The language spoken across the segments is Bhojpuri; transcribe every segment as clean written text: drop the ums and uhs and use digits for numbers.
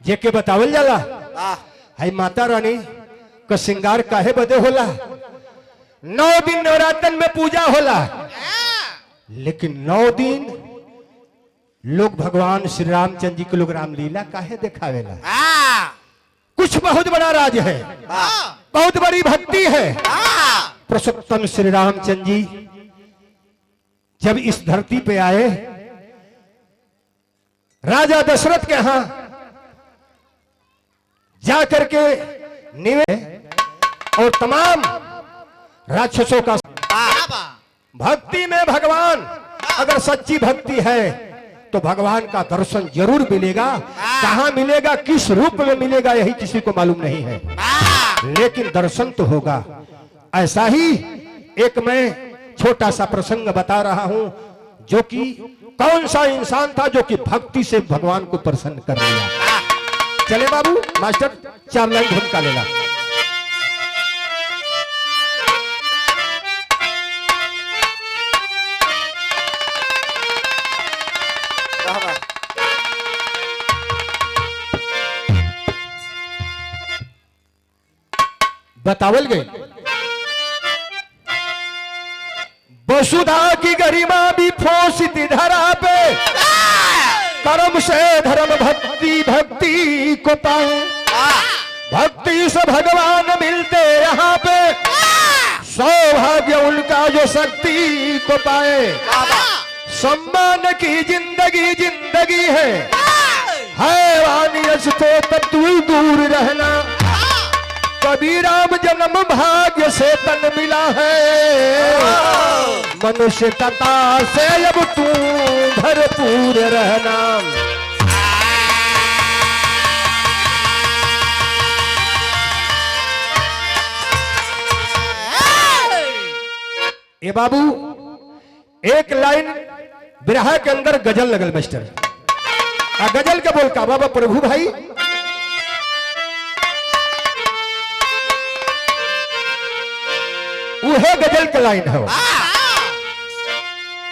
जेके बतावल जाला है माता रानी का श्रृंगार काहे बदे होला। 9 दिन नवरात्रन में पूजा होला, लेकिन 9 दिन लोग भगवान श्री रामचंद्र जी के लोग रामलीला काहे दिखावेला। कुछ बहुत बड़ा राज है, बहुत बड़ी भक्ति है। पुरुषोत्तम श्री रामचंद्र जी जब इस धरती पे आए, राजा दशरथ के यहां जाकर के निवेदन और तमाम राक्षसों का भक्ति में भगवान, अगर सच्ची भक्ति है तो भगवान का दर्शन जरूर मिलेगा। कहां मिलेगा, किस रूप में मिलेगा, यही किसी को मालूम नहीं है, लेकिन दर्शन तो होगा। ऐसा ही एक मैं छोटा सा प्रसंग बता रहा हूं, जो कि कौन सा इंसान था जो कि भक्ति से भगवान को प्रसन्न कर लिया। चले बाबू मास्टर 4 लाइन धुन का लेला। बतावल गए वसुधा की गरिमा भी फोसित धरा पे, कर्म से धर्म भक्ति, भक्ति को पाए, भक्ति से भगवान मिलते यहाँ पे, सौभाग्य उनका जो शक्ति को पाए। सम्मान की जिंदगी जिंदगी है वानियस तो तब दूर दूर रहना, कभी राम जन्म भाग्य से तन मिला है, मनुष्य तथा से अब तू भरपूर रहना। ये बाबू एक लाइन बिरहा के अंदर गजल लगल मास्टर, आ गजल के बोल का बाबा प्रभु भाई, वह गजल के लाइन है।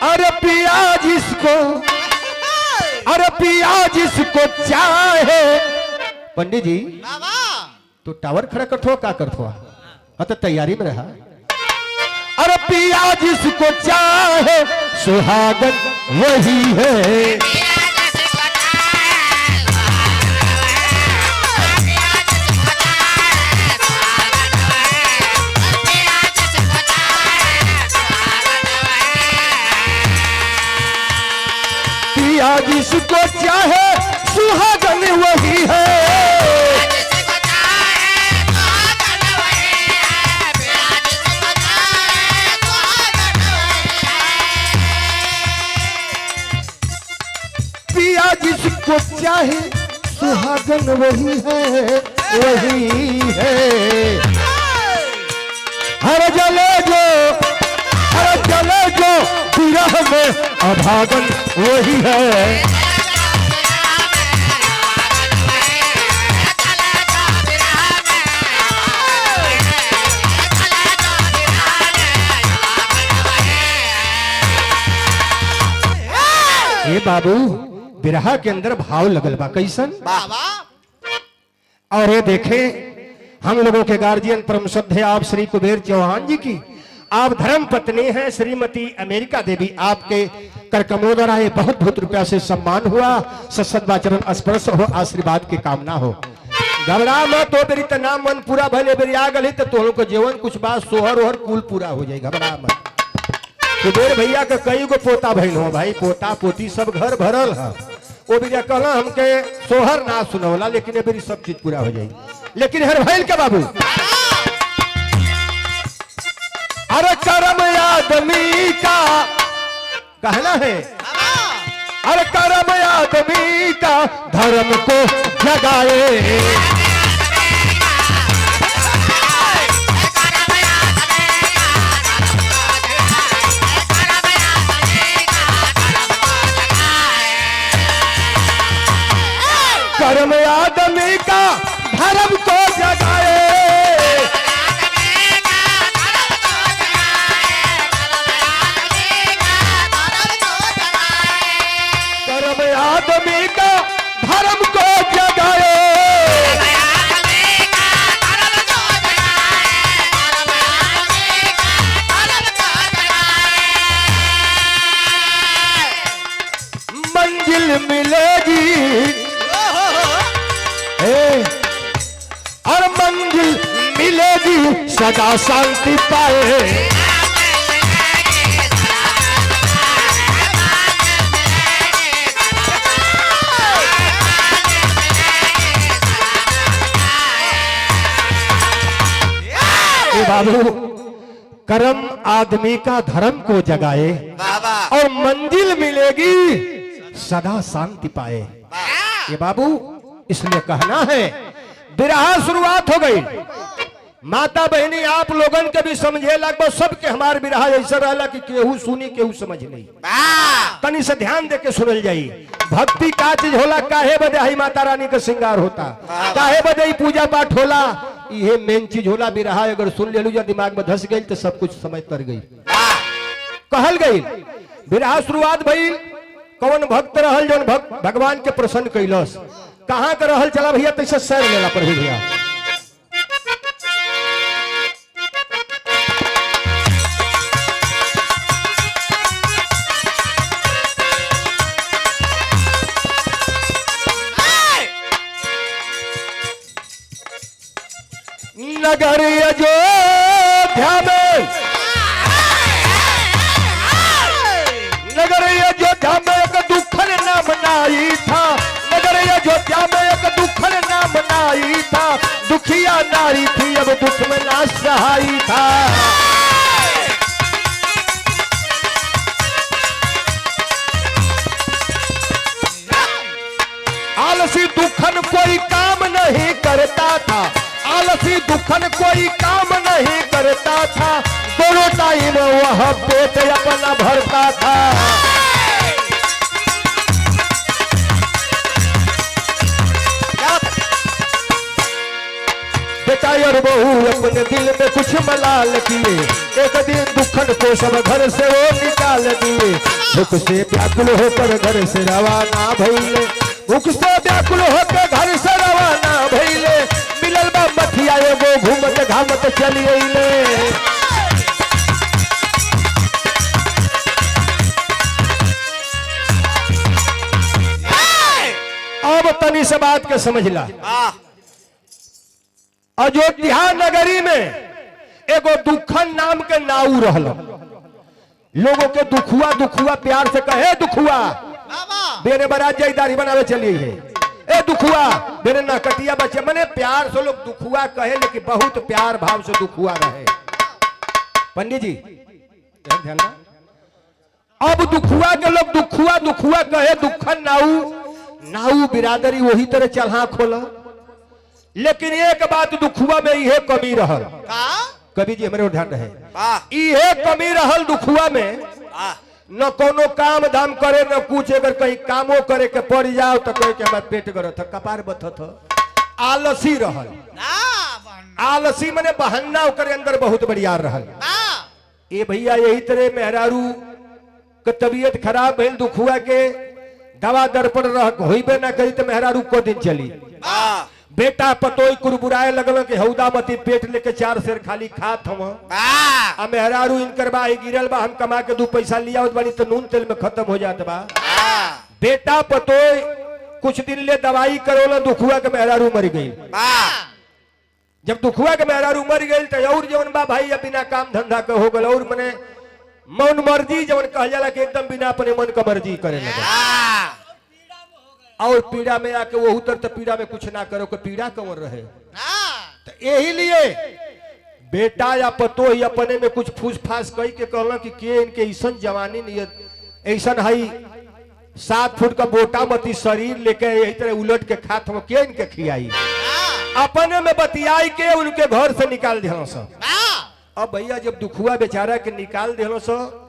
अरे पिया जिसको, अरे पिया जिसको चाहे, पंडित जी तो टावर खड़ा करत हो, का करत हो, तो तैयारी में रहा। अरे पिया जिसको चाहे सुहागन वही है, पिया जिसको चाहे सुहागन वही है, पिया जिसको चाहे सुहागन वही है, वही है। हर जले जो, हर जले जो विरह में अभागन वही है। ये बाबू बिरहा के अंदर भाव लगल बा कैसन, और ये देखे हम लोगों के गार्जियन परम श्रद्धेय आप श्री कुबेर चौहान जी की आप धर्म पत्नी हैं श्रीमती अमेरिका देवी, आपके कर कमोदरा ये बहुत बहुत रुपया से सम्मान हुआ। सत्सद्वाचरण स्पर्श हो, आशीर्वाद की कामना हो। घबरा मत, तो मेरी तो नाम मन पूरा भले मेरी आ गई तो तुम को जीवन कुछ बात सोहर ओहर कुल पूरा हो जाए। घबरा मत। कुबेर भैया का कई गो पोता बहन हो भाई, पोता पोती सब घर भरल है। वो भी कहला हमके सोहर ना सुनौला, लेकिन मेरी सब चीज पूरा हो जाएगी। लेकिन हर भैल के बाबू, अरे कर्म आदमी का कहना है, अरे कर्म आदमी का धर्म को जगाए, कर्म आदमी का धर्म को जगाए, कर्म आदमी का धर्म को जगाए। सदा शांति पाए। बाबू, कर्म आदमी का धर्म को जगाए और मंजिल मिलेगी सदा शांति पाए। ये बाबू इसलिए कहना है, बिरहा शुरुआत हो गई। माता बहनी आप लोगन के भी समझे लगभग सबके हमारे बिरहा ऐसा रहला कि केहू सुनी केहू समझ नहीं। तनी से ध्यान दे के सुनल जाई। भक्ति का चीज होला, काहे बदे ही माता रानी का श्रृंगार होता, काहे बदे ही पूजा पाठ होला, ये मेन चीज होला। बिरहा अगर सुन ले लू या दिमाग में धस गई तो सब कुछ समझ तर गई। कहल गई बिरहा शुरुआत भइल, कौन भक्त रहल जौन भगवान के प्रसन्न कैलस, कहां का रहल चला भैया तैसे सैर लेला पर भैया। नगर अयोध्या में, नगर अयोध्या में एक दुखन नाम नाई था। नगर अयोध्या में एक दुखन नाम नाई था। दुखिया नारी थी अब दुख में ना सहाई था। आलसी दुखन कोई काम नहीं करता था। आलसी दुखन कोई काम नहीं करता था। दोनों टाइम वह पेट अपना भरता था। बेटा और बहू अपने दिल में कुछ मलाल किए। एक दिन दुखन को सब घर से वो निकाल दिए। भूख से व्याकुल होकर घर से रवाना भइले। भूख से व्याकुल होकर घर से रवाना भइले। मिलल बा मठिया एगो घूमत घामत चली अइले। अब तनी से बात के समझ ला। अयोध्या नगरी में एगो दुखन नाम के नाऊ रहल। लोगों के दुखुआ दुखुआ प्यार से कहे, दुखुआ बेरे बरात जाइदारी बनावे चलिए है। ए दुखुआ बेरे नकटिया बच्चे, मने प्यार से लोग दुखुआ कहे, लेकिन बहुत प्यार भाव से दुखुआ रहे। पंडित जी ध्यान ना। अब दुखुआ के लोग दुखुआ दुखुआ कहे, दुखन नाऊ नाऊ बिरादरी वही तरह चलहा खोला। लेकिन एक बात दुखुआ में यह कमी रहल। कवि जी हमारे ध्यान रहे, यह कमी रहल दुखुआ में, न कोनो काम धाम करे न कुछ। अगर कहीं कामो करे के पड़ जाओ तो कहे कि हमारे पेट गरत है, कपार बथत है। आलसी रहल। आलसी मने बहाना ओकरे अंदर बहुत बढ़िया रहल। ये भैया यही तरह मेहरारू के तबीयत खराब भइल, दुखुआ के दवा दर्पण रह होइबे ना करी तो मेहरारू को दिन चली। बेटा पतोई कुरबुराए लगल के हौदा मती पेट लेके 4 सेर खाली खात हम। आ मेहरारू इनकर बा गिरल बा, हम कमा के 2 पैसा लिया बानी तो नून तेल में खत्म हो जात बा। बेटा पतोई कुछ दिन ले दवाई करोला, दुखुआ के मेहरारू मर गई। जब दुखुआ के मेहरारू मर गई तो और जवन बा भाई अब बिना काम धंधा के हो गल, और मने मन मर्जी जवन कह जाला कि एकदम बिना अपने मन का मर्जी करे लगे। और पीड़ा में आके वो उतर तो पीड़ा में कुछ ना करो, पीड़ा कौन रहे। तो यही लिए बेटा या पतो ही अपने में कुछ फूस फास कही के कहला कि के इनके ऐसन जवानी नियत ऐसन हाई 7 फुट का बोटा मती शरीर लेके यही तरह उलट के खात हम के इनके खियाई। अपने में बतियाई के उनके घर से निकाल दिया सब। अब भैया जब दुखुआ बेचारा के निकाल दिया सब,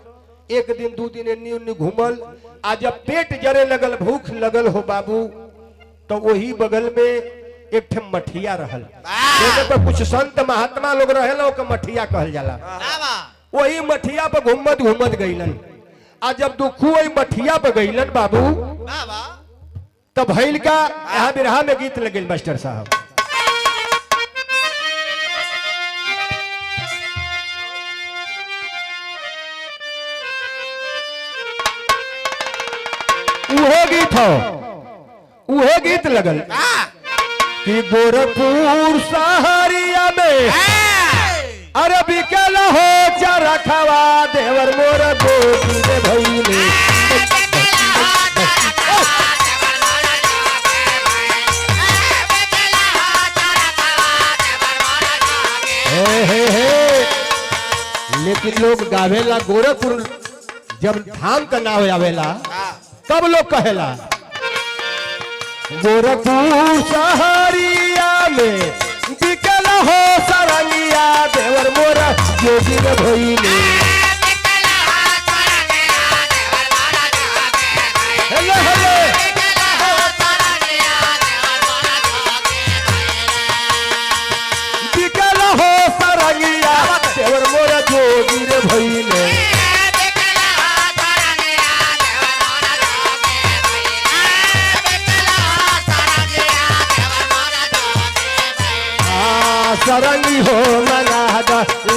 एक दिन 2 दिन एन्नी उन्नी घूमल। आज जब पेट जरे लगल, भूख लगल हो बाबू, तो वही बगल में एक ठे मठिया रहल। पर कुछ संत महात्मा लोग रहेला ओके मठिया कहल जाला। वही मठिया पर घूमत घूमत गईलन। आज जब दुखू वही मठिया पर गईलन बाबू, तब भइल का यहाँ बिरहा में गीत लगे मास्टर साहब। उहे गीत लगल कि गोरखपुर सहरिया में अरे बिकल हो चारा खावा देवर मोर गोदी रे भइले लेकिन लोग गावेला गोरखपुर जब धाम का नाम आवेला तब लोग कहेला गोरखपुर शहरिया में बिकल हो सरंगिया देवर मोरा जोगी रे भइले हेले हेले बिकल हो सरंगिया देवर मोरा जोगी रे भइले सरंगी हो मना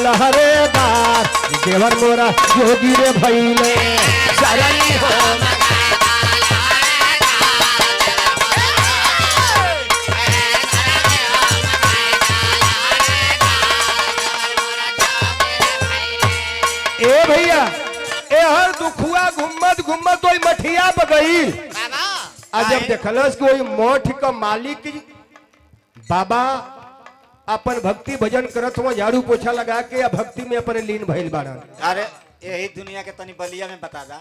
लहरेदार देवर मोरा जोगी रे भइले सरंगी हो ए भैया ए हर दुखुआ घुम्मत घुम्मत वही मठिया पर गई जब देखलस कि वही मोठ का मालिक बाबा अपन भक्ति भजन करत हुआ झाड़ू पोछा लगा के या भक्ति में अपने लीन भइल बाड़न। अरे यही दुनिया के तनी बलिया में बता दा।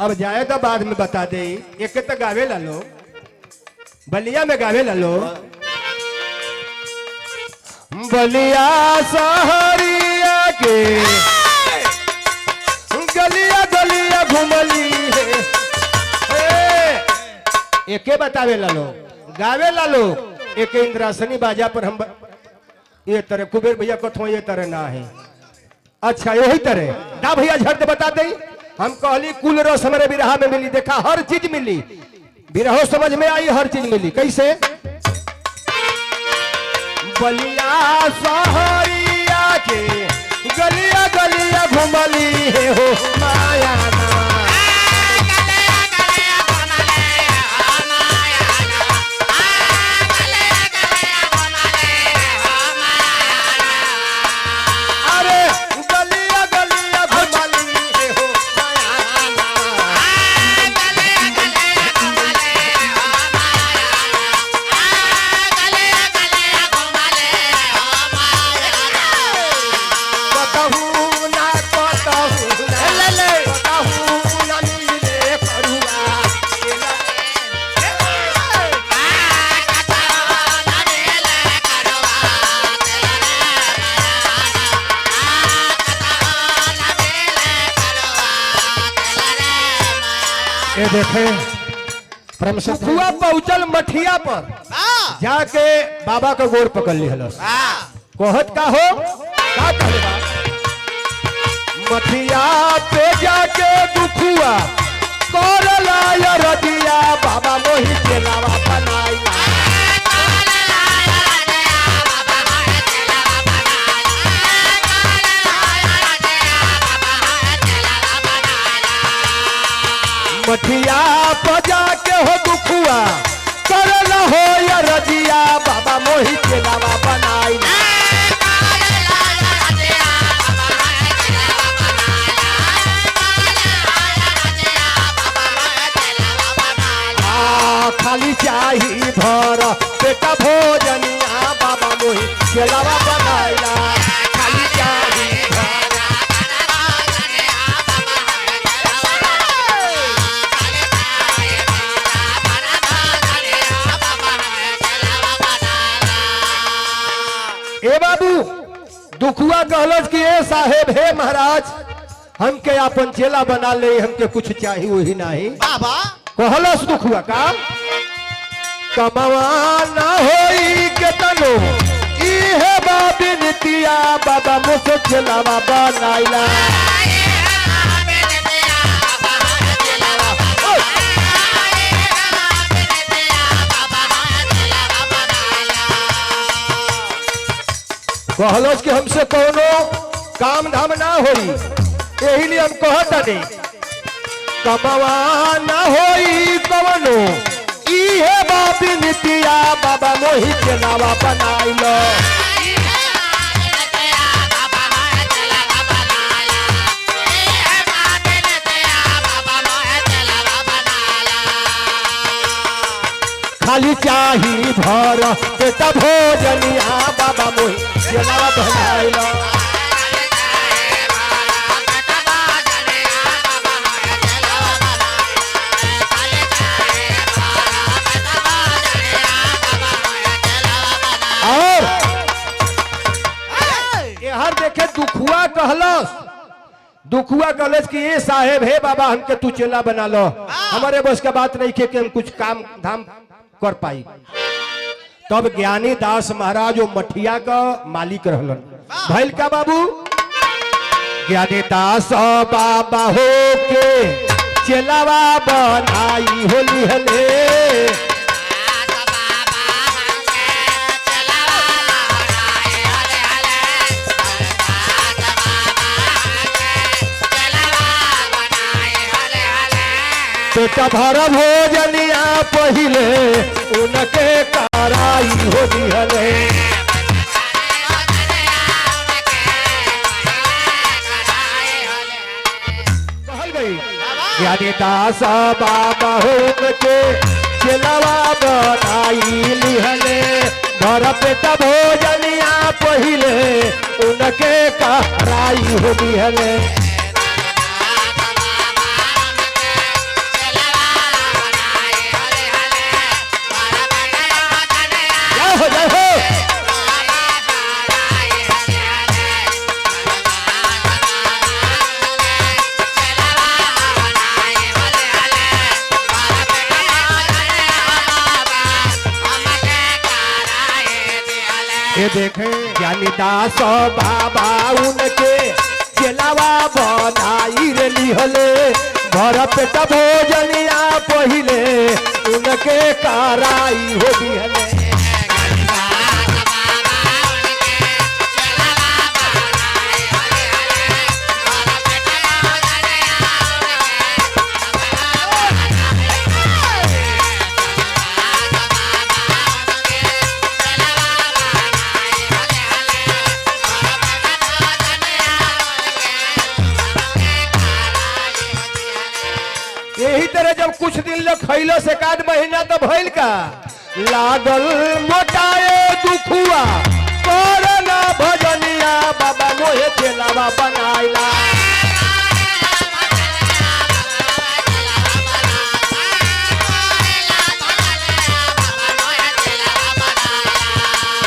अब जाए तो बाद में बता दे एक तो गावे ला लो बलिया में गावे ला लो बलिया सहरिया के गलिया गलिया घुमली है एके बतावे ला लो गावे ला लो एक इंद्रासनी बाजा पर हम ये तरह कुबेर भैया कथो ये तरह ना है। अच्छा यही तरह ना भैया झट बता दे हम कहली कुल रस हमारे बिरहा में मिली देखा हर चीज मिली बिरहो समझ में आई हर चीज मिली कैसे बलिया सहरिया के गलिया गलिया घुमली है हो माया देखे हुआ पहुंचल मठिया पर जाके बाबा का गोर पकड़ ली हलस कहत का हो का कहले मठिया पे जाके दुखुआ करला या रदिया बाबा मोहि चलावा बनाइला मठिया बजा के हो दुखुआ करल हो या रजिया बाबा मोहि चलावा बनाई खाली चाही भर बेटा भोजनिया बाबा मोहि चलावा बनाइला खाली चाही ए बाबू दुखुआ कहलस कि ए साहेब हे महाराज हमके अपन चेला बना ले हमके कुछ चाहिए वही नहीं बाबा कहलस दुखुआ का कमवा ना होई के तनो इहे बाबिनतिया बाबा मुझसे चलावा बनाइला कहलस कि हमसे कोनो काम धाम ना होई यही लिए हम कहता नहीं कमवा ना होई कवनो इहे बाबिनतिया बाबा मोहि चलावा बनाइलो खाली चाही भर पेट भोजनिया बाबा मोहि चेलावा बनाइला। और हर देखे दुखुआ कहलस, दुखुआ कहलस कि ये साहेब हे बाबा हमके तू चेला बना लो, हमारे बस का बात नहीं कि हम कुछ काम धाम कर पाई। तब ज्ञानी दास महाराज वो मठिया का मालिक रहलन। भैल का बाबू ज्ञानी दास बाबा हो के चेलावा बनाई होली हले। पेट भर भोजनिया पहिले उनके कराई होली हले। कहल गई ज्ञानी दास बाबा हो के चेलावा बनाई लिहले। भर पेट भोजनिया पहिले उनके कराई होली हले। ये देखे ज्ञानी दास बाबा उनके चेलावा बनाई रे लिहले। भर पेट भोजनिया पहिले उनके कराई हो दिहले। यही तरह जब कुछ दिन लग खैलो से एकाध महीना तो भइल का लागल मोटाए दुखुआ करना भजनिया बाबा मोहे चेलावा बनाइला।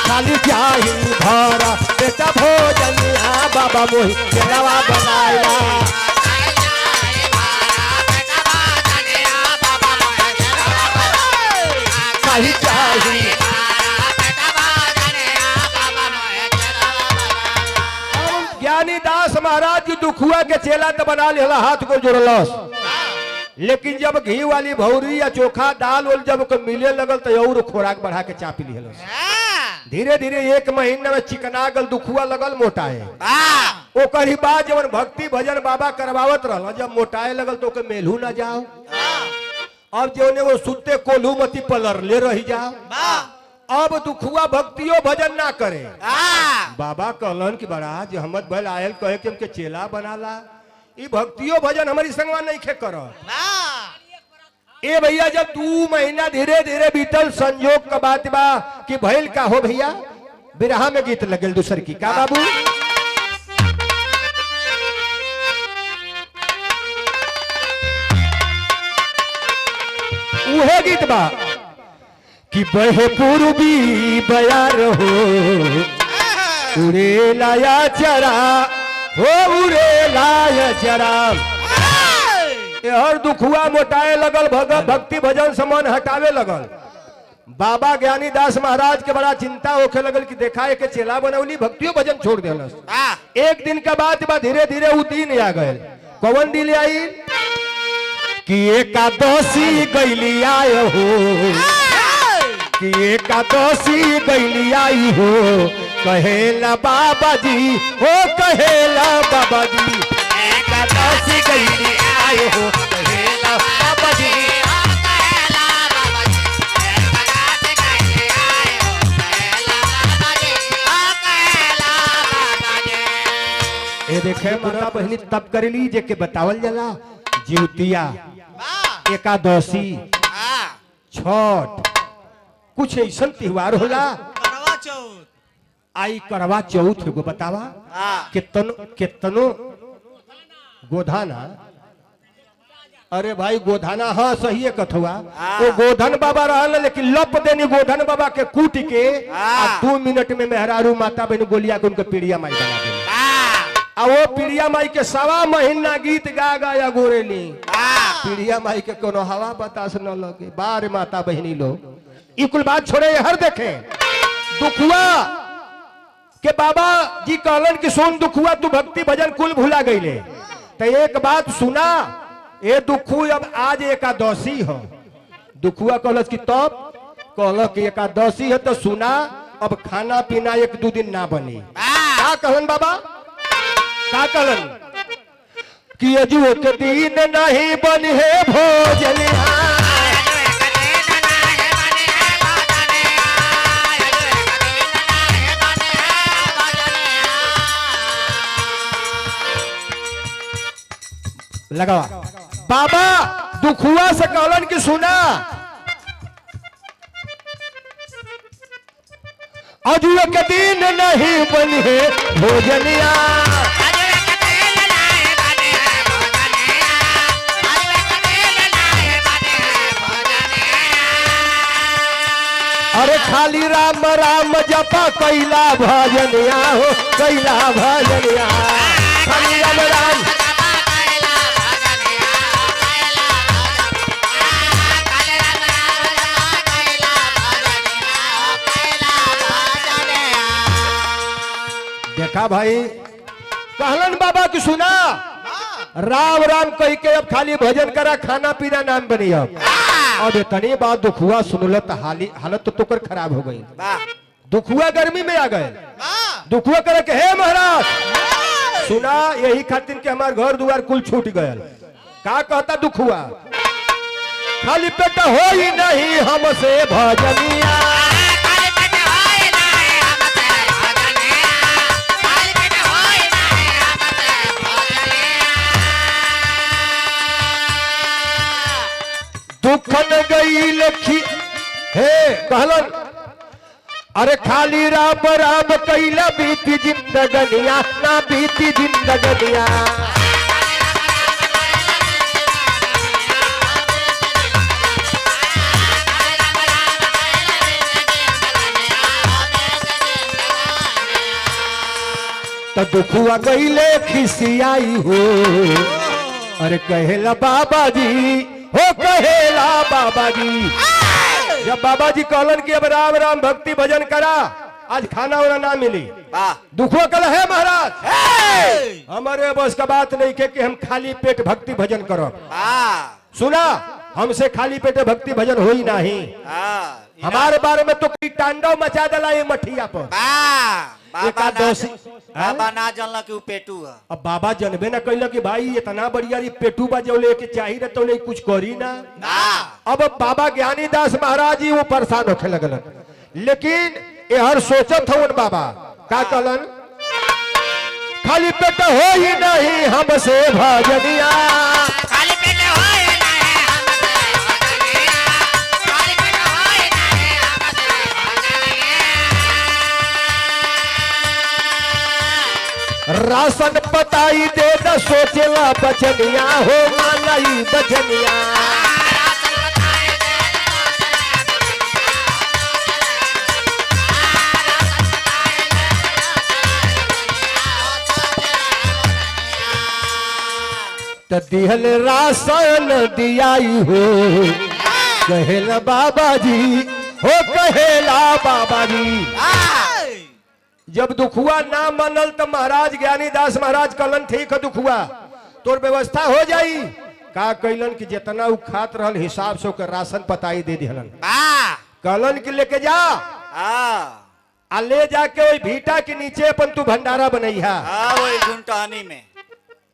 खाली चाही भर पेट भोजनिया बाबा मोहे चेलावा बनाइला। ज्ञानी दास महाराज जी दुखुआ के चेला तो बना लिया, हाथ को जोड़लस। लेकिन जब घी वाली भौरी या चोखा दाल वाल जब मिले लगल तो और खोराक बढ़ा के चापी लिहलस। धीरे धीरे एक महीना में चिकना गल दुखुआ लगल मोटाए। ओकर ही बाद जब भक्ति भजन बाबा करवावत रहल जब मोटाए लगल तो ओके मेलू ना जाओ। अब जो ने वो सुते कोल्हू मती पलर ले रही जाओ। अब दुखुआ भक्तियों भजन ना करे। बाबा कहलन कि बड़ा जो हमद भल आयल कहे कि हमके चेला बनाला, ई भक्तियों भजन हमारी संगवा नहीं खे कर। ए भैया जब 2 महीना धीरे धीरे बीतल संयोग का बात बा कि भैल का हो भैया बिरहा में गीत लगल दूसर की का बाबू। उहे गीत बा कि बहे पूर्वी बयार हो उरे लाया चरा हो उरे लाया चरा। हर दुखुआ मोटाए लगल भक्ति भजन समान हटावे लगल। बाबा ज्ञानी दास महाराज के बड़ा चिंता होखे लगल कि देखा है कि चेला बनौली भक्तियों भजन छोड़ देलस। एक दिन का बात बा धीरे धीरे वो दिन आ गए। कौन दिन आई कि एकादशी गैली आय हो कि एकादशी गैली आई हो कहेला बाबा जी हो कहेला बाबा जी एकादशी गैली आय हो कहेला बाबा जी। ये देखे माता बहनी तब करेली जे के बतावल जाला जीवतिया एकादशी छठ कुछ ऐसा त्योहार होला करवा चौथ आई करवा चौथ एगो बतावा हाँ कितनो गोधाना अरे भाई गोधाना हाँ सही है कथुआ वो गोधन बाबा रहल लेकिन लप देनी गोधन बाबा के कूट के आ 2 मिनट में मेहरारू माता बहन गोलिया के उनके पीड़िया माई बना देनी आ वो पीड़िया माई के 1.5 महीना गीत गा गाया गोरेली पीड़िया माई के कोनो हवा बतास न लगे बार माता बहनी लोग ई कुल बात छोड़े हर देखे दुखुआ के बाबा जी कहलन कि सुन दुखुआ तू भक्ति भजन कुल भुला गईले तो एक बात सुना ए दुखू अब आज एकादशी हो दुखुआ कहलस कि तब कहल कि एकादशी है तो सुना अब खाना पीना 1-2 दिन ना बनी का कहलन बाबा का कहलन कि अजुए के दिन नहीं बनी है भोजन लगावा बाबा दुखुआ से कहलन कि सुना अजुए के दिन नहीं बनी है भोजनिया अरे खाली राम राम जपा कैला भजनिया हो कैला भजनिया खाली राम राम देखा भाई कहलन बाबा की सुना राम राम कह के अब खाली भजन करा खाना पीना नाम बनी अब इतनी बात दुखुआ सुनल हालत तो तोकर खराब हो गई दुखुआ गर्मी में आ गए दुखुआ करे के हे महाराज सुना यही खातिर के हमार घर दुआर कुल छूट गए का कहता दुखुआ खाली पेट हो ही नहीं हमसे भजनिया दुखन गई लखी हे कहलन अरे खाली राम राम कैला बीती जिंदगनिया ना बीती जिंदगनिया तो दुखुआ गईले खिसियाई हो अरे कहेला बाबा जी हो कहेला बाबा जी जब बाबा जी कहलन कि अब राम राम भक्ति भजन करा आज खाना वाना ना मिली दुखो कल है महाराज हमारे बस का बात नहीं के कि हम खाली पेट भक्ति भजन करो सुना हमसे खाली पेट भक्ति भजन हो ही नहीं हमारे बारे में तो कई तांडव मचा दिला ये मठिया पर बाबा ना जानला कि पेटू है अब बाबा जनबे ना कहला कि भाई इतना बढ़िया पेटू बजौले के चाहिए तो ले कुछ करी ना अब बाबा ज्ञानीदास महाराज जी वो परेशान होखे लगलन लेकिन ये हर सोचत हवन बाबा का कहलन खाली पेट हो ही नहीं हमसे भजनिया खाली पेट हो ही नहीं हमसे भजनिया खाली पेट हो ही नहीं हमसे भजनिया राशन पताई दे न सोचला बचनिया हो मालाई बचनिया दिहल राशन दियाई हो कहेला बाबा जी हो कहेला बाबा जी जब दुखुआ ना मनल तो महाराज ज्ञानीदास महाराज कहलन ठीक है दुखुआ तोर व्यवस्था हो जाई का कहलन कि जितना उ खात रहल हिसाब से ओकर राशन पताई दे दिहलन कहलन कि लेके जा आ ले जाके ओई भीटा के नीचे अपन तू भंडारा बनैहा वही गुंटानी में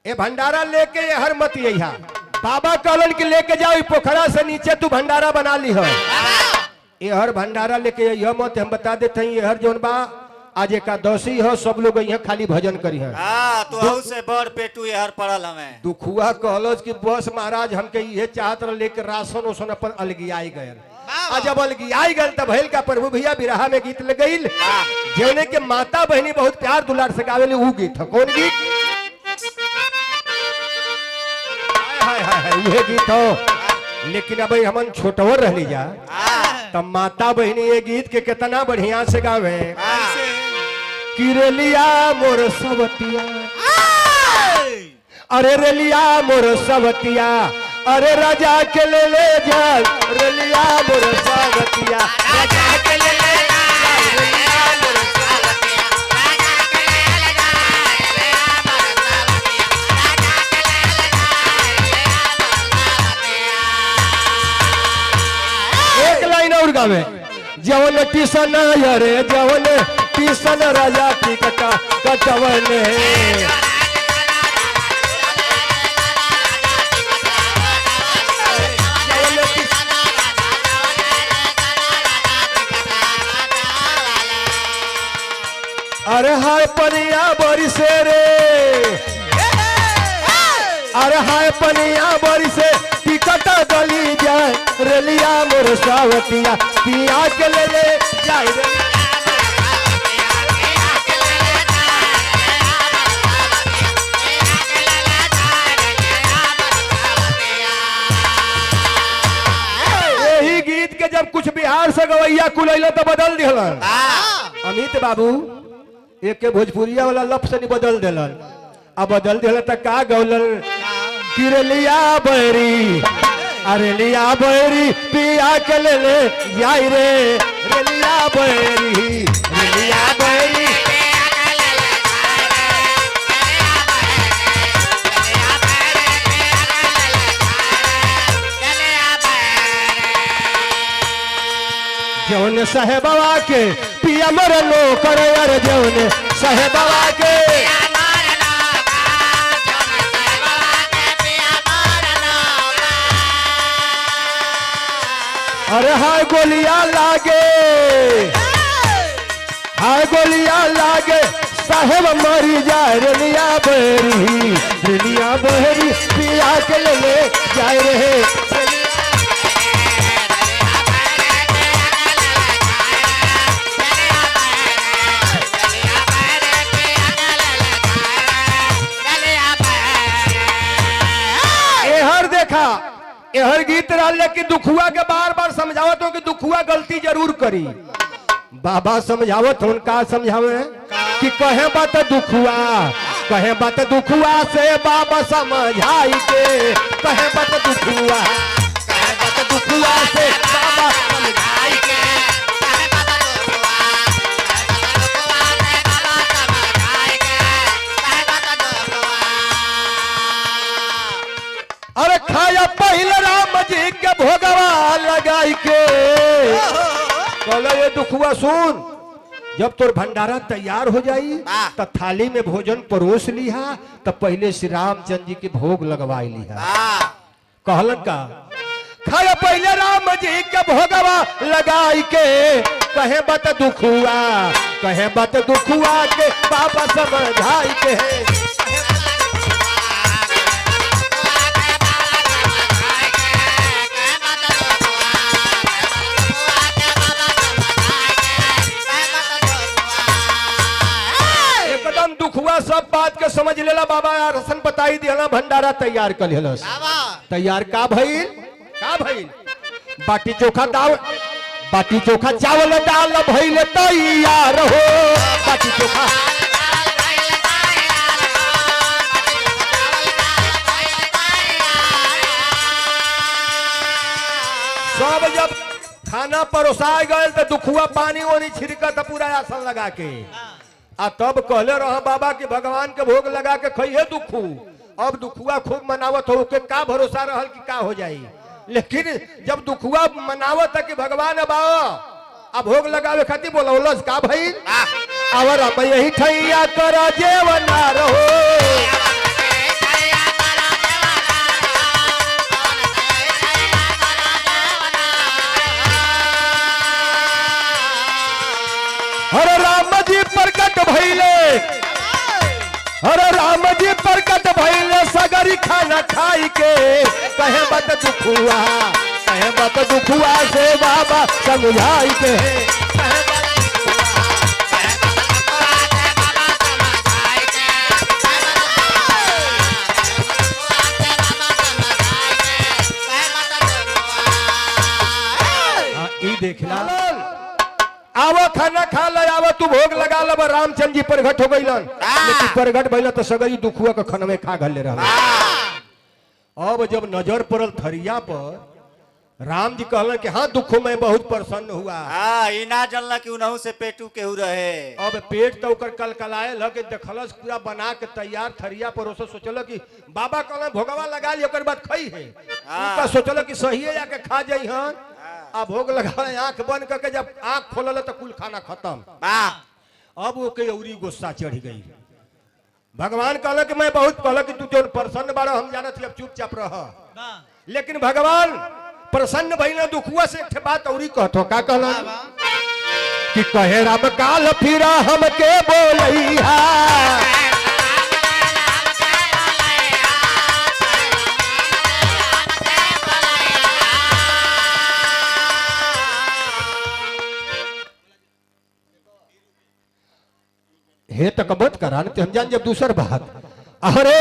ए भंडारा लेके हर मत यहा बाबा कहलन कि लेके जाओ पोखरा से नीचे तू भंडारा बना ली हो ये हर भंडारा लेके यह मत हम बता देते हैं ये हर जोन बा आज एकादशी हो सब लोग यहाँ खाली भजन करी है तो से बड़ पेटू हर पड़ल हमें दुखुआ कहलस कि बस महाराज हमके ये चाहत रहे लेके राशन उसन अपन अलगियाई गए आ जब अलगियाई गल तब भइल का प्रभु भैया बिरहा में गीत लग गईल जौने के माता बहनी बहुत प्यार दुलार से गावेले ऊ गीत ह कौन गीत हाय हाय हाय उहे गीत हो लेकिन अब हमन छोटवर रहली जा तब माता बहनी ये गीत के कितना बढ़िया से गावे किरलिया मोर सवतिया अरे रेलिया मोर सवतिया अरे राजा के ले जा रेलिया मोर सवतिया राजा के ले जा रेलिया मोर सवतिया राजा के ले जा रेलिया मोर सवतिया राजा के ले जा रेलिया मोर सवतिया एक लाइन और गावे जवन टीसन अरे जवन टीसन राजा की कटवन है अरे हाय पनिया बरी से रे अरे हाय पनिया बरी से टिकट गली जाए रेलिया मोर सावतिया पिया के ले जाए रे यही गीत के जब कुछ बिहार से गवैया कुलैला तो बदल दिहलन अमित बाबू एक के भोजपुरिया वाला लफ्ज नहीं बदल दिलन अब बदल दिलन त का गौलन किरलिया बैरी अरे लिया बैरी पिया के ले जाई रे रेलिया बैरी रेलिया बैरी जौन साहेबवा के पिया मरनो करे अरे जौन साहेबवा के अरे हाय गोलिया लागे हाय गोलिया लागे साहेब मरी जाए रेलिया बहरी रेलिया बहरी पिया के ले जाए रे हर गीत डालने की दुखुआ के बार बार समझावत हो कि दुखुआ गलती जरूर करी बाबा समझावत हो उनका समझावे कि कहे बात दुखुआ से बाबा समझाई के कहे बात दुखुआ से बाबा समझाई के अरे खाया पहले राम जी के भोगवा लगाई के कहला ये दुखुआ सुन जब तोर भंडारा तैयार हो जाई तो थाली में भोजन परोस लिहा तो पहले श्री रामचंद्र जी के भोग लगवाई लिहा कहलन का खाया पहले राम जी के भोगवा लगाई के कहे बात दुखुआ के बाबा समझाई के दुखुआ सब बात के समझ लेला बाबा रसन बताई दिया भंडारा तैयार कर लेलस तैयार का भइल बाटी चोखा चावल दाल भइल तैयार हो बाटी चोखा सब जब खाना परोसा गए तो दुखुआ पानी वानी छिड़कत पूरा आसन लगा के आ तब कहले रहा बाबा कि भगवान के भोग लगा के खइहे दुखू अब दुखुआ खूब मनावत हो के का भरोसा रहल कि का हो जाई लेकिन जब दुखुआ मनावत है कि भगवान अब आ भोग लगावे खातिर बोलौलस का भई और अब यही ठैया कर जेवना रहो हरे राम जी प्रकट भइले हरे राम जी प्रकट भइले सगरी खाना खाई के कहे बात दुखुआ कहे बत दुखुआ से बाबा समझाई के देखला आवो खाना खा ल आवो तू भोग लगा लब रामचंद्र जी प्रगट हो गइलन लेकिन प्रगट भइल तो सगरी दुखुआ के खनवे खा घले रह अब जब नजर पड़ल थरिया पर राम जी कहलन कि हाँ दुखों में बहुत प्रसन्न हुआ। हाँ ई ना जानला कि उनहु से पेटू केहू रहे। अब पेट तो ओकर कलकलाए लगे देखलस पूरा बना के तैयार थरिया पर ओसे सोचल कि बाबा कहलन भोगवा लगा ली ओकर बाद खई है उनका सोचल कि सही है जाके खा जाई हन आ भोग लगा आंख बंद करके जब आंख खोलल तो कुल खाना खत्म। अब ओके औरी गुस्सा चढ़ गई। भगवान कहल कि मैं बहुत कहल कि तू जो प्रसन्न बारा हम जानत अब चुपचाप रह लेकिन भगवान प्रसन्न भइल दुखुआ से एक बात औरी कहतो का कहला कि कहे राम काल फिरा हमके बोलैया हे तकबत करान हम जान जब दूसर बात अरे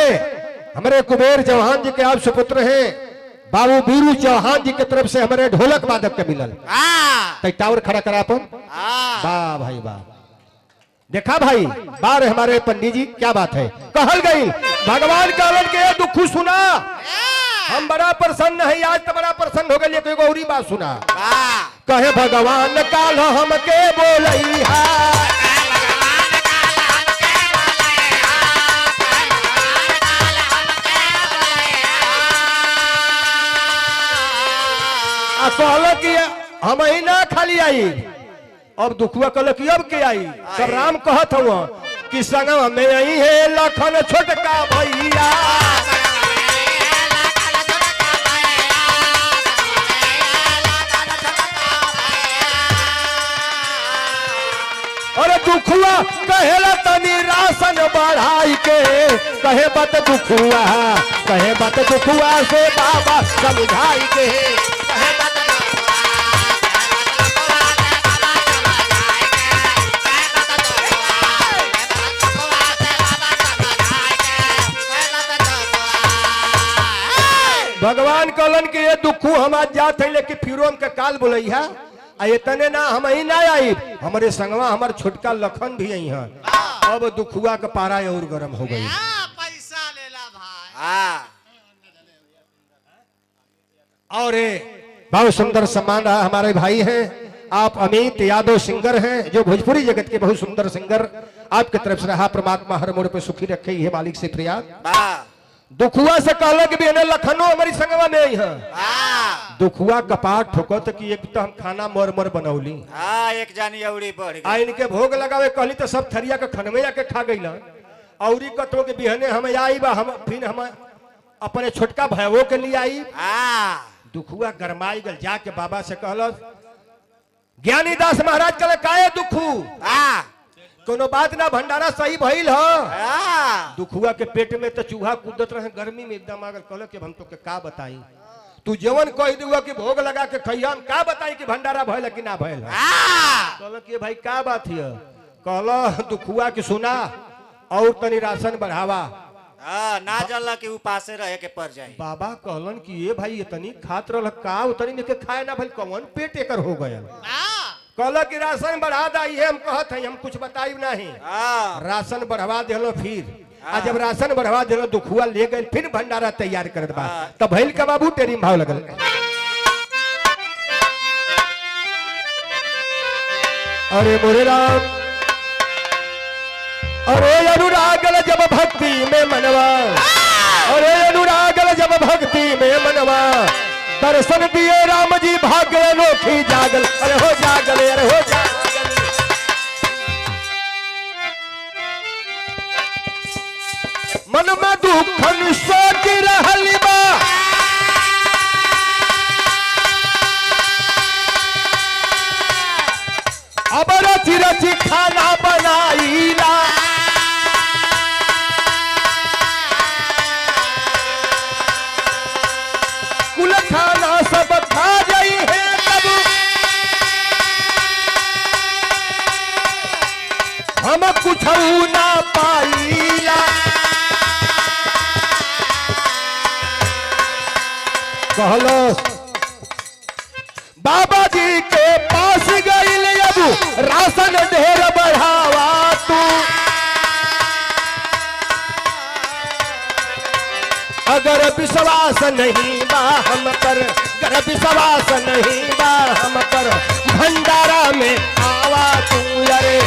हमारे कुबेर चौहान जी के आप सुपुत्र हैं बाबू बीरू चौहान जी की तरफ से हमारे ढोलक वादक के मिलल टावर खड़ा करा अपन वाह भाई वाह देखा भाई बार हमारे पंडित जी क्या बात है कहल गई भगवान कहलन के दुख सुना हम बड़ा प्रसन्न है आज तो बड़ा प्रसन्न हो गए कोई गौरी बात सुना कहे भगवान काल हमके बोलैया कहल कि हम ही ना खाली आई अब दुखुआ कहल कि अब के आई सब राम कहत हुआ कि संगम में आई है लखन छोटका भैया अरे दुखुआ कहेला तनी राशन बढ़ाई के कहे बत दुखुआ से बाबा समझाई के भगवान कहलन कि ये दुखू हम आज जात है लेकिन फिर हमके काल बोलैया इतने ना हम ही ना आई हमारे संगवा हमारे छोटका लखन भी आई है अब दुखुआ का पारा और गर्म हो गई पैसा लेला भाई और बहुत सुंदर सम्मान रहा हमारे भाई हैं आप अमित यादव सिंगर हैं जो भोजपुरी जगत के बहुत सुंदर सिंगर आपकी तरफ से रहा परमात्मा हर मोड़ पे सुखी रखे ये मालिक से फरियाद दुखुआ से कहला कि भी लखनो हमारी संगवा में आई है दुखुआ कपाट ठोकत कि एक तो हम खाना मर मर बनौली एक जानी औरी बढ़ गई आइन के भोग लगावे कहली तो सब थरिया के खनवे जाके खा गई औरी कतो के बिहने हम आई बा हम फिर हम अपने छोटका भैवो के लिए आई दुखुआ गरमाई गल जाके बाबा से कहल ज्ञानी दास महाराज कहले काहे दुखू कोनो बात ना भंडारा सही भइल ह दुखुआ के पेट में तो चूहा कूदत रहे गर्मी में एकदम आगल कहल कि हम तो के का बताई तू जवन कह दुआ कि भोग लगा के खइया हम का बताई कि भंडारा भइल कि ना भइल कहल कि भाई का बात है कहल दुखुआ के सुना और तनी राशन बढ़ावा ना जानला कि उपासे रहे के पड़ जाए बाबा कहलन कि ये भाई इतनी खात रह का उतनी में के खाए ना भाई कौन पेट एकर हो गया कहल कि राशन बढ़ा दा ये हम कहत है हम कुछ बताई नहीं राशन बढ़वा दिलो फिर जब राशन बढ़वा दिलो दुखुआ ले गए फिर भंडारा तैयार कर बा तब भइल का बाबू तेरी भाव लगल अरे मोरे राम अरे अनुरागल जब भक्ति में मनवा अरे अनुरागल जब भक्ति में मनवा दर्शन दिए राम जी भाग्य अनोखी जागल अरे हो जागल अरे हो जागल मन में दुखन सोच रहली बा अब रची रची खाना बनाईला कुल खाना सब खा हम कुछ ना पाईला। कहलो बाबा जी के पास गई अब राशन ढेर बढ़ावा तू। अगर विश्वास नहीं बा हम पर, अगर विश्वास नहीं बा हम पर, भंडारा में आवा तू। अरे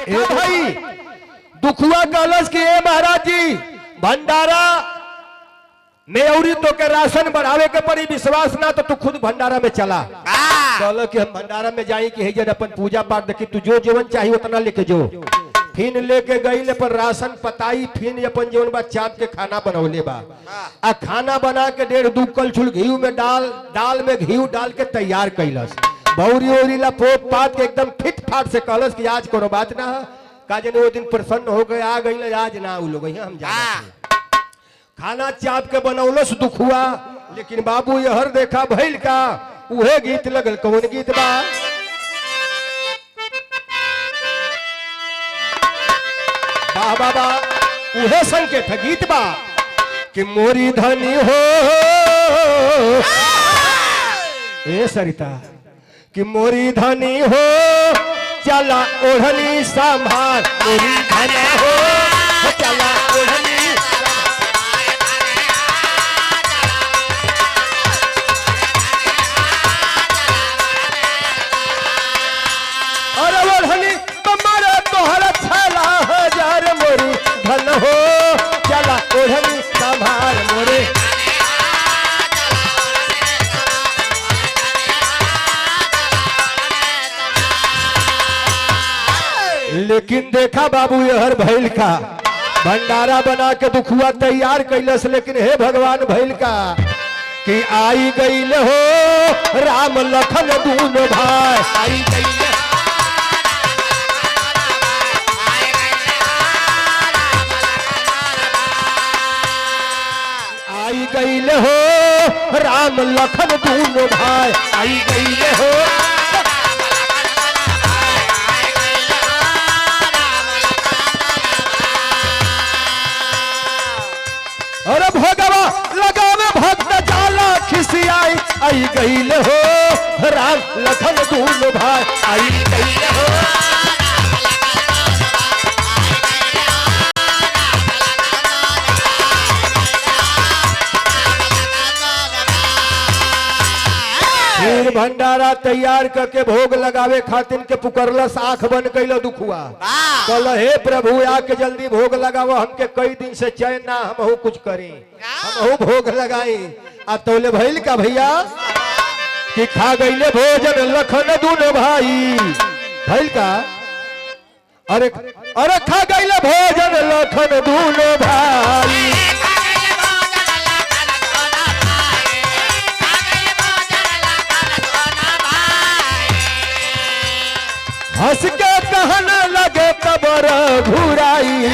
ए भाई दुखुआ कलश के महाराज जी भंडारा में औरी तो के राशन बढ़ावे के पड़ी, विश्वास ना तो तू खुद भंडारा में चला। कहलो कि हम भंडारा में जाई कि जन अपन पूजा पाठ देखी, तू जो जीवन चाहिए उतना लेके जो। फिर लेके गई पर राशन पताई, फिर अपन जीवन बा चाप के खाना बनौले बा। आ खाना बना के 1.5-2 कलछुल घी में डाल में घी डाल के तैयार कैलस। भौरी ओरी ला पोत पात के एकदम फिट फाट से कहलस कि आज कोनो बात ना का जन वो दिन प्रसन्न हो गए, आ गई आज ना उ लोग हम जाना। खाना चाप के बनौलस दुखुआ, लेकिन बाबू यहर देखा भइल का उहे गीत लगल। कौन गीत बा? वाह बाबा उहे संकेत है गीत बा कि मोरी धनी हो ए सरिता कि मोरी धनी हो चला ओढ़नी संभाल, मोरी धनी हो चला ओढ़नी। अरे ओढ़नी तुम्हारे तोहरा छला हजार, मोरी धन हो चला ओढ़नी संभाल मोरे। लेकिन देखा बाबू यहर भैल का भंडारा बना के दुखुआ तैयार कैलस, लेकिन हे भगवान भैल का कि आई गईल हो राम लखन दूनो भाई। आई गईल आई गईल हो राम लखन दूनो भाई। आई गईल हो अरे भगवा लगावे भक्त जाला खिसियाई। आई गईल हो राम लखन दूनो भाई। आई गईल हो फिर भंडारा तैयार करके भोग लगावे खातिर के पुकरलस, आंख बन कैलो दुखुआ। कल हे प्रभु आके जल्दी भोग लगाओ, हमके कई दिन से चैन ना, हम कुछ करी, हम भोग लगाई। आ तोले भइल का भैया कि खा गईले भोजन लखन दूनो भाई। भइल का अरे अरे खा गईले भोजन लखन दूनो भाई। हंस के कहने लगे कबर घुराई।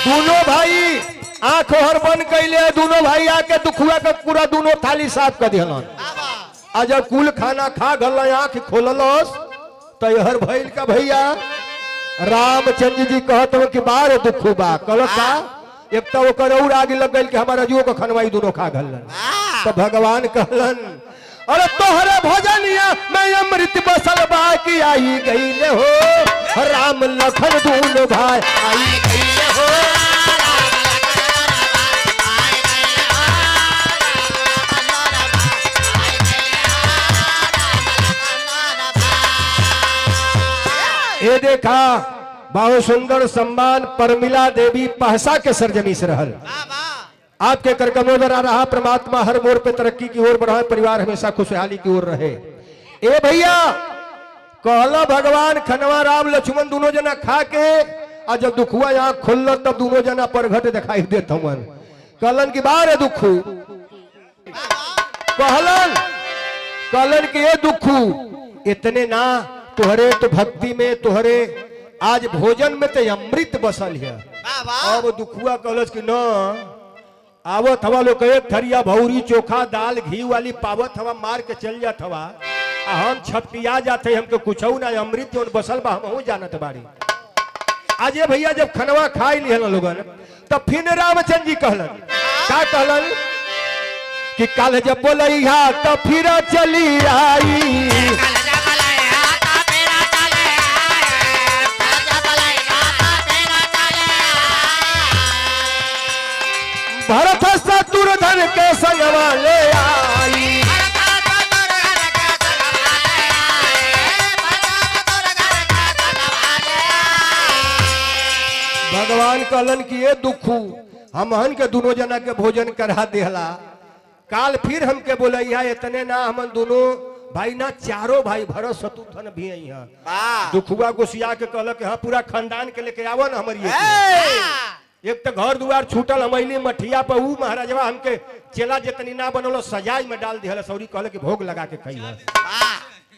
दोनों भाई आंख हर बन कैले, दोनों भाई आके दुखुआ के पूरा दोनों थाली साफ कर दिलन। आ जब कुल खाना खा गल आंख खोललस तो हर भइल का भैया रामचंद्र जी कहत हो कि बार दुखु बा। कहल का एक तो ओकर और आगे लग गई कि हमारा जुओ को खनवाई दोनों खा गलन। तो भगवान कहलन अरे तोहरे भोजनिया मैं अमृत बसल बाकी। आई गईले हो राम लखन दूनो भाई। आई गईले हो ये देखा बहुत सुंदर सम्मान परमिला देवी पहसा के सरजमी से रहल। आपके कर कमोदर आ रहा, परमात्मा हर मोड़ पे तरक्की की ओर बढ़ाए, परिवार हमेशा खुशहाली की ओर रहे। ए भैया कहला भगवान खनवा राम लक्ष्मण दोनों जना खा के, और जब दुखुआ यहाँ खुल्ल तब दोनों जना परघट दिखाई देत हवन। कहलन की बार है दुखू, कहलन कि ये दुखू इतने ना तुहरे तो भक्ति में तुहरे आज भोजन में तो अमृत बसल है। वाह वाह अब दुखुआ कहलस कि न आवत हवा लोग एक थरिया भौरी चोखा दाल घी वाली पावत हवा मार के चल जात हवा आ हम छपटिया जाते हमके कुछ ना अमृत जोन बसल बा हम जानत बाड़ी। आज ये भैया जब खनवा खाई लिहल लोगन तब फिर रामचंद्र जी कहलन का कहलन कि कल जब बोलैया तब फिर चली आई कल जब बुलाया तो फिर चले आए, कल जब बुलाया तो फिर चले आए। भरत शत्रुघ्न के संगवा ले आई भगवान कहलन कि ये दुखू हमहन के दोनों जना के भोजन करा देहला काल फिर हमके बोलैया इतने ना हम दोनों भाई ना चारों भाई भरत शत्रुघ्न भी आई हैं। वाह दुखुआ गुसिया के कहल कि हाँ पूरा खानदान के लेके आवो ना हमारी एक तो घर दुआर छूटल हमैली मठिया पर ऊ महाराजवा हमके चेला जितनी ना बनलो सजाई में डाल दिहल सौरी कहल कि भोग लगा के खाई है।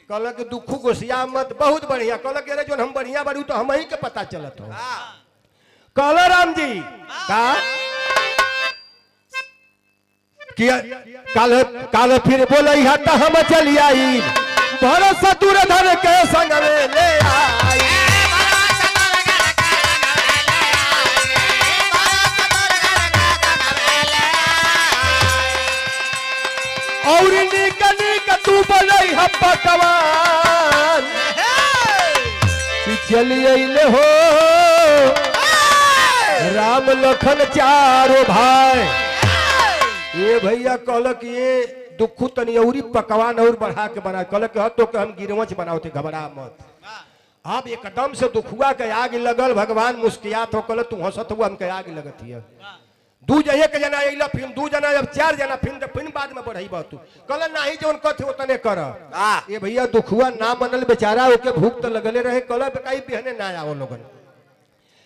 कहल कि दुखू गुसिया मत बहुत बढ़िया कहल कि अरे जो हम बढ़िया बड़ू तो हम ही के पता चलत हो। कहल राम जी का काल काल फिर बोलैया तो हम चली आई भरत शत्रुघ्न के संग में ले आई और नीक नीक तू बनई हम पकवान कि चली अइले हो राम लखन चारों भाई। ये भैया कहल कि ये दुखू तनी औरी पकवान और बढ़ा के बना कहल कि तो कि हम गिरवच बनाओ थे घबरा मत। अब एकदम से दुखुआ के आग लगल भगवान मुस्कियात हो कहल तू हंसत हुआ हमके आग लगत है दू एक जना अइला फिर दू जना जब चार जना फिर बाद में बढ़ई तू कहल नाही जोन कथे उतने कर। ये भैया दुखुआ ना मनल बेचारा ओके भूख तो लगले रहे कहल बेकाई बिहने ना आवो लोगन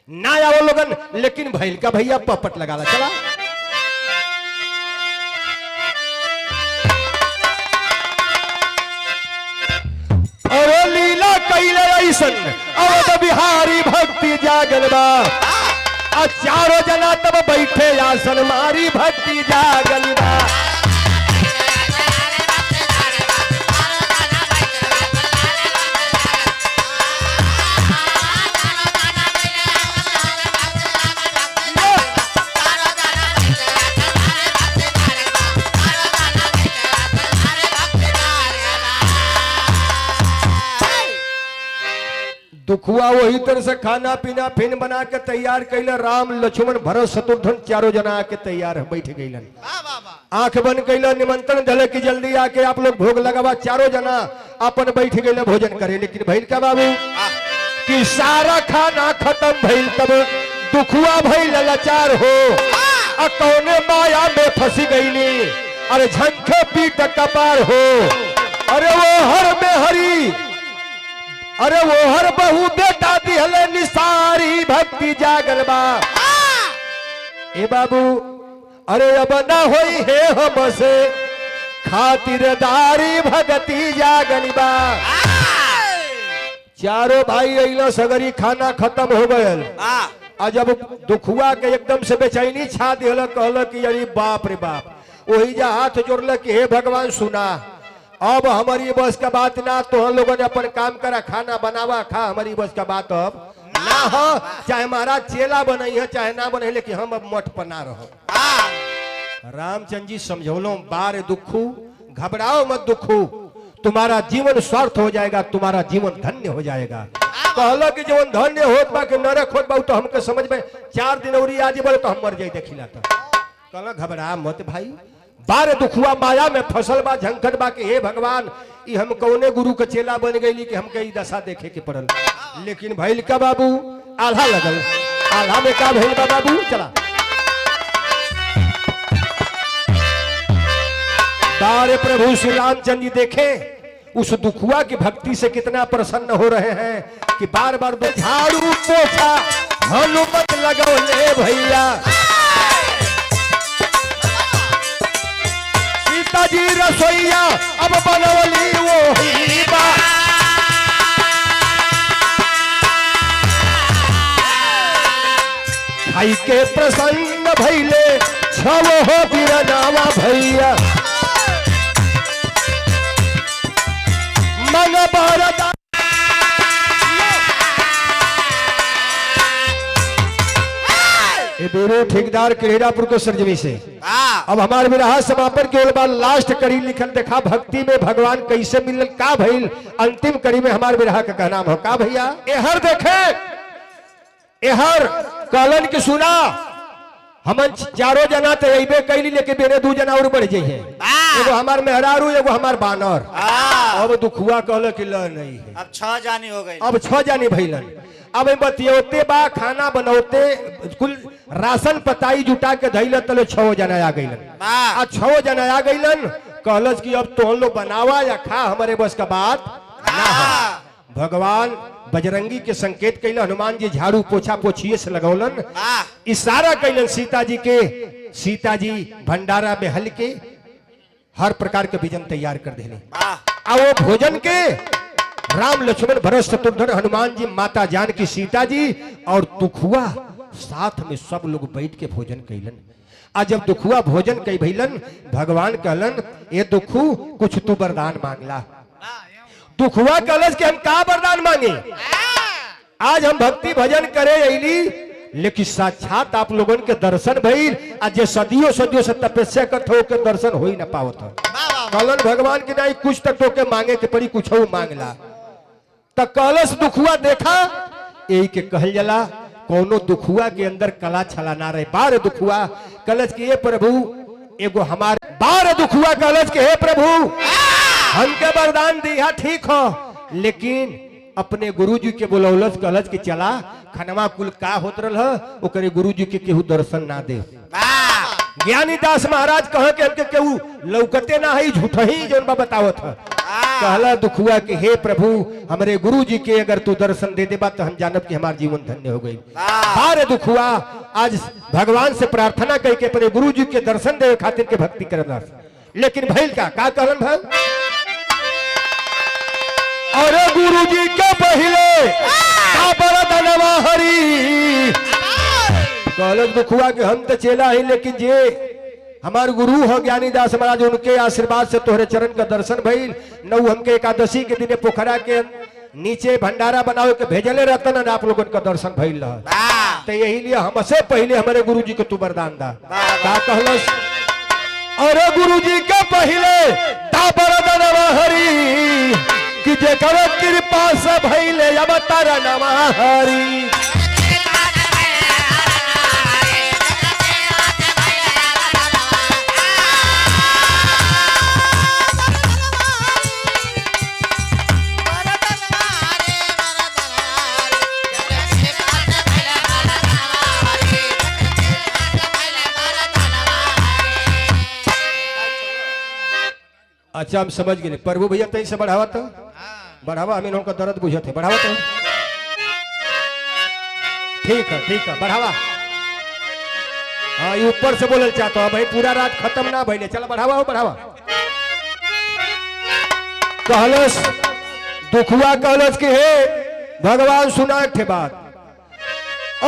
ना आवो लोगन लेकिन भैल का भैया पपट लगाला चला और लीला कैले ऐसन अवध बिहारी भक्ति जागल बा चारों जना तब बैठे आसन मारी भक्ति जागल बा। दुखुआ वही तरह से खाना पीना फिर बना के तैयार कैल राम लक्ष्मण भरत शत्रुघ्न चारों जना के तैयार बैठ गईलन आंख बंद कैल निमंत्रण दले की जल्दी आके आप लोग भोग लगावा चारों जना अपन बैठ गए भोजन करे। लेकिन भैल का बाबू कि सारा खाना खत्म भइल तब दुखुआ भइल लाचार हो कौने माया में फंसी गईली अरे झंखे पीट कपार हो अरे वो हर में हरी अरे वो हर बहू बेटा दिहले निसारी भक्ति जागल बा। ए बाबू अरे अब ना होई है हमसे खातिरदारी भगती जागल बा। चारों भाई अइला सगरी खाना खत्म हो गयल आ जब दुखुआ के एकदम से बेचैनी छा दिहल कहल कि अरे बाप रे बाप वही जा हाथ जोड़ल कि हे भगवान सुना अब हमारी बस का बात ना तो हम लोगों ने अपन काम करा खाना बनावा खा हमारी बस का बात अब ना हो चाहे हमारा चेला बनाई है चाहे ना बने लेकिन हम अब मठ पर ना रहो। रामचंद्र जी समझौलो बार दुखू घबराओ मत दुखू तुम्हारा जीवन स्वार्थ हो जाएगा तुम्हारा जीवन धन्य हो जाएगा। कहला कि जीवन धन्य होत बा कि नरक होत बा तो हमके समझ में 4 दिन और आज बोले तो हम मर जाई देखिला तो कहला घबरा मत भाई बारे दुखुआ माया में फसल बा झंखट बा कि हे भगवान ई हम कौने गुरु के चेला बन गईली कि हमके ई दशा देखे के पड़ल। लेकिन भैल का बाबू आल्हा लगल आल्हा में का भैल बा बाबू चला बारे प्रभु श्री रामचंद्र जी देखे उस दुखुआ की भक्ति से कितना प्रसन्न हो रहे हैं कि बार बार झाड़ू पोछा हनुमत लगौले भैया जी रसोईया अब बनवली वो ही बा। आई के प्रसन्न भैले छव हो बिरनावा भैया मन बरदा ये बेरो ठेकेदार केरापुर के सरजमी से हाँ अब हमारे विरहा समापन के बाद लास्ट कड़ी लिखल देखा भक्ति में भगवान कैसे मिलल का भइल अंतिम कड़ी में हमारे विरहा का कहना हो का भैया एहर देखे एहर कहलन की सुना हमन चारों जना तो अबे कैली लेकिन मेरे दू जना और बढ़ जाइए एगो हमार मेहरारू एगो हमार बानर हाँ अब दुखुआ कहल कि ल नहीं है अब 6 जानी हो गई अब 6 जानी भइलन अब बतियोते बा खाना बनौते कुल राशन पताई जुटा के धैल तले 6 जना आ गइलन वाह। आ 6 जना आ गइलन कहलस कि अब तो लोग बनावा या खा हमारे बस का बात ना हाँ भगवान बजरंगी के संकेत कैलन हनुमान जी झाड़ू पोछा पोछिए से लगौलन वाह। इशारा कैलन सीता जी भंडारा में हल के हर प्रकार के भोजन तैयार कर देने वाह। आ वो भोजन के राम लक्ष्मण भरत शत्रुघ्न हनुमान जी माता जानकी सीता जी और दुखुआ साथ में सब लोग बैठ के भोजन कैलन आ जब दुखुआ भोजन कई भैलन भगवान कहलन ये दुखू कुछ तू वरदान मांगला दुखुआ कहलस कि हम का वरदान मांगे आज हम भक्ति भजन करे अली लेकिन साक्षात आप लोगन के दर्शन भइल आज जे सदियों सदियों से तपस्या करत हो के दर्शन हो ही न पावत हो कहलन भगवान की नहीं कुछ तक तो के मांगे के पड़ी कुछ मांगला त कहलस दुखुआ देखा यही के कहल जला कोनो दुखुआ के अंदर कला छला ना रहे बार दुखुआ कहलस कि हे प्रभु एगो हमारे बार दुखुआ कहलस कि हे प्रभु हमके वरदान दिया ठीक हो लेकिन अपने गुरुजी के बुलौलस कहलस कि चला खनवा कुल का होत रह ओकरे गुरुजी के केहू दर्शन ना दे ज्ञानी दास महाराज कह के हमके केहू लौकते ना है झूठ ही जोन बा बतावत है कहला दुखुआ कि हे प्रभु हमारे गुरुजी के अगर तू दर्शन दे देबा तो हम जानब कि हमार जीवन धन्य हो गई बारे दुखुआ आज भगवान से प्रार्थना करके अपने गुरुजी के दर्शन दे खातिर के भक्ति करना लेकिन भइल का कहलन भल अरे गुरुजी के पहले का बरदनवा हरी कहलन दुखुआ कि हम तो चेला ही लेकिन जे हमार गुरु हो ज्ञानी दास महाराज उनके आशीर्वाद से तोहरे चरण का दर्शन भइल नौ हमके एकादशी के दिने पोखरा के नीचे भंडारा बनावे के भेजले रहतन आप लोगन का दर्शन भइल रहा तो यही लिए हमसे पहले हमारे गुरुजी के तू वरदान दा का कहलस अरे गुरुजी के पहले दा बरदनवा हरी कि जेकर कृपा से भइले अवतार नवा हरी अच्छा हम समझ गए प्रभु भैया तई से बढ़ावा तो बढ़ावा हम इन्हों का दर्द बुझत है बढ़ावा तो ठीक है बढ़ावा हाँ ये ऊपर से बोलल चाहता हूँ भाई पूरा रात खत्म ना भइले चलो बढ़ावा हो बढ़ावा कहलस दुखुआ कहलस कि हे भगवान सुना थे बात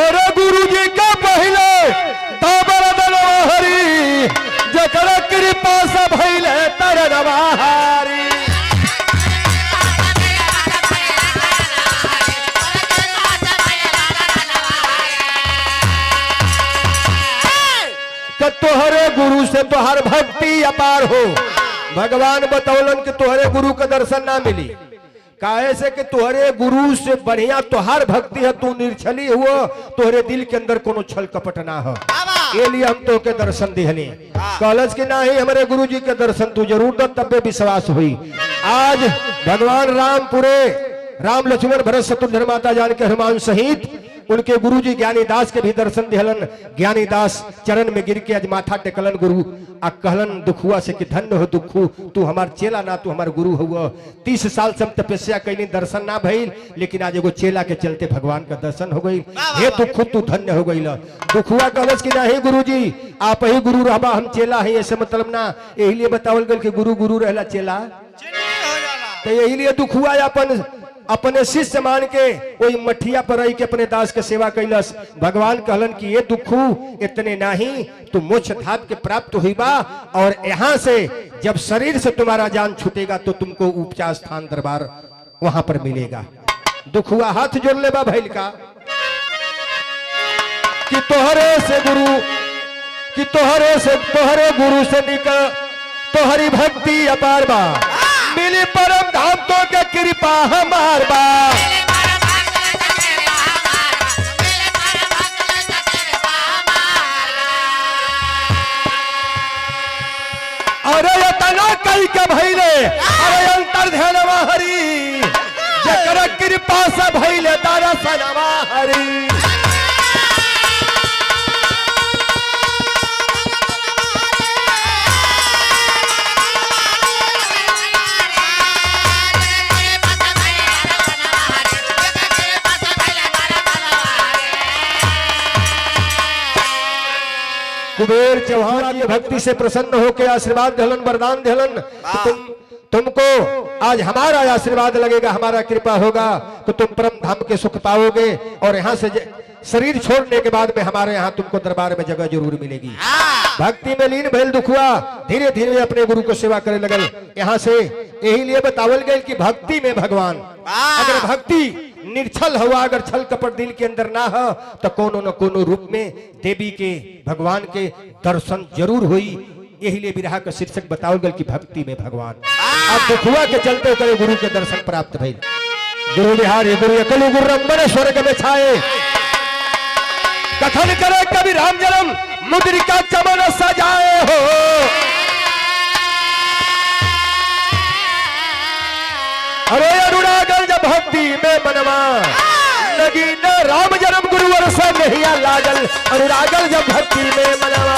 अरे गुरुजी का पहले हरी जकर कृपा से भइले तरनवा हरी तो तोहरे गुरु से तोहर भक्ति अपार हो भगवान बतौलन कि तोहरे गुरु का दर्शन ना मिली काहे से कि तोहरे गुरु से बढ़िया तोहार भक्ति है तू निर्छली हुआ तोहरे दिल के अंदर कोनो छल कपट ना हो ये लिए हम तो के दर्शन दिहली कॉलेज के ना ही हमारे गुरु जी के दर्शन तू जरूर दो तब विश्वास हुई आज भगवान राम पूरे राम लक्ष्मण भरत शत्रुघ्न माता जान के हनुमान सहित उनके गुरुजी ज्ञानी दास के भी दर्शन दिहलन ज्ञानी दास चरण में गिर के आज माथा टेकलन गुरु आ कहलन दुखुआ से कि धन्य हो दुखू तू हमार चेला ना तू हमार गुरु हुआ 30 साल से हम तपस्या कैनी दर्शन ना भइल लेकिन आज एगो चेला के चलते भगवान का दर्शन हो गई हे दुखू तू धन्य हो गई दुखुआ कहलस कि नहीं गुरुजी आप ही गुरु रहबा हम चेला है ऐसे मतलब ना यही लिए बतावल गल कि गुरु गुरु रहला चेला तो यही लिए दुख हुआ अपने शिष्य मान के वही मठिया पर रही के अपने दास के सेवा कैलस। भगवान कहलन कि ये दुखू इतने नहीं, तू मोक्ष धाम के प्राप्त हुई बा, और यहाँ से जब शरीर से तुम्हारा जान छूटेगा तो तुमको उपचार स्थान दरबार वहां पर मिलेगा। दुख हुआ हाथ जोड़ ले बा भैल का कि तोहरे गुरु से निकल तोहरी भक्ति अपार बा, मिली परम धाम तो के कृपा हमार बा। अरे तना कई के भैले, अरे अंतर ध्यानवा हरि, जकर कृपा से भैले दर्शनवा हरि। कुबेर चौहान ये भक्ति से प्रसन्न होकर आशीर्वाद दिलन, वरदान दिलन, तुमको आज हमारा आशीर्वाद लगेगा, हमारा कृपा होगा तो तुम परम धाम के सुख पाओगे, और यहाँ से शरीर छोड़ने के बाद में हमारे यहाँ तुमको दरबार में जगह जरूर मिलेगी। भक्ति में लीन भैल दुख हुआ, धीरे धीरे अपने गुरु को सेवा करे लगल। यहाँ से यही लिए बतावल गए कि भक्ति में भगवान, अगर भक्ति निर्छल हुआ, अगर छल कपट दिल के अंदर ना हो तो कोनो न कोनो रूप में देवी के भगवान के दर्शन जरूर हुई। यही लिए विरह का शीर्षक बताओ गल कि भक्ति में भगवान। अब दुखुआ के चलते करे गुरु के दर्शन प्राप्त भइल। गुरु बिहारी गुरु अकलु गुरु रंगन स्वर्ग में छाए, कथन करे कभी राम जन्म मुद्रिका चमन सजाए हो। अरे अनुरागल जब भक्ति में मनवा लगी न राम जन्म गुरुवर से नहीं लागल, अनुरागल जब भक्ति में मनवा।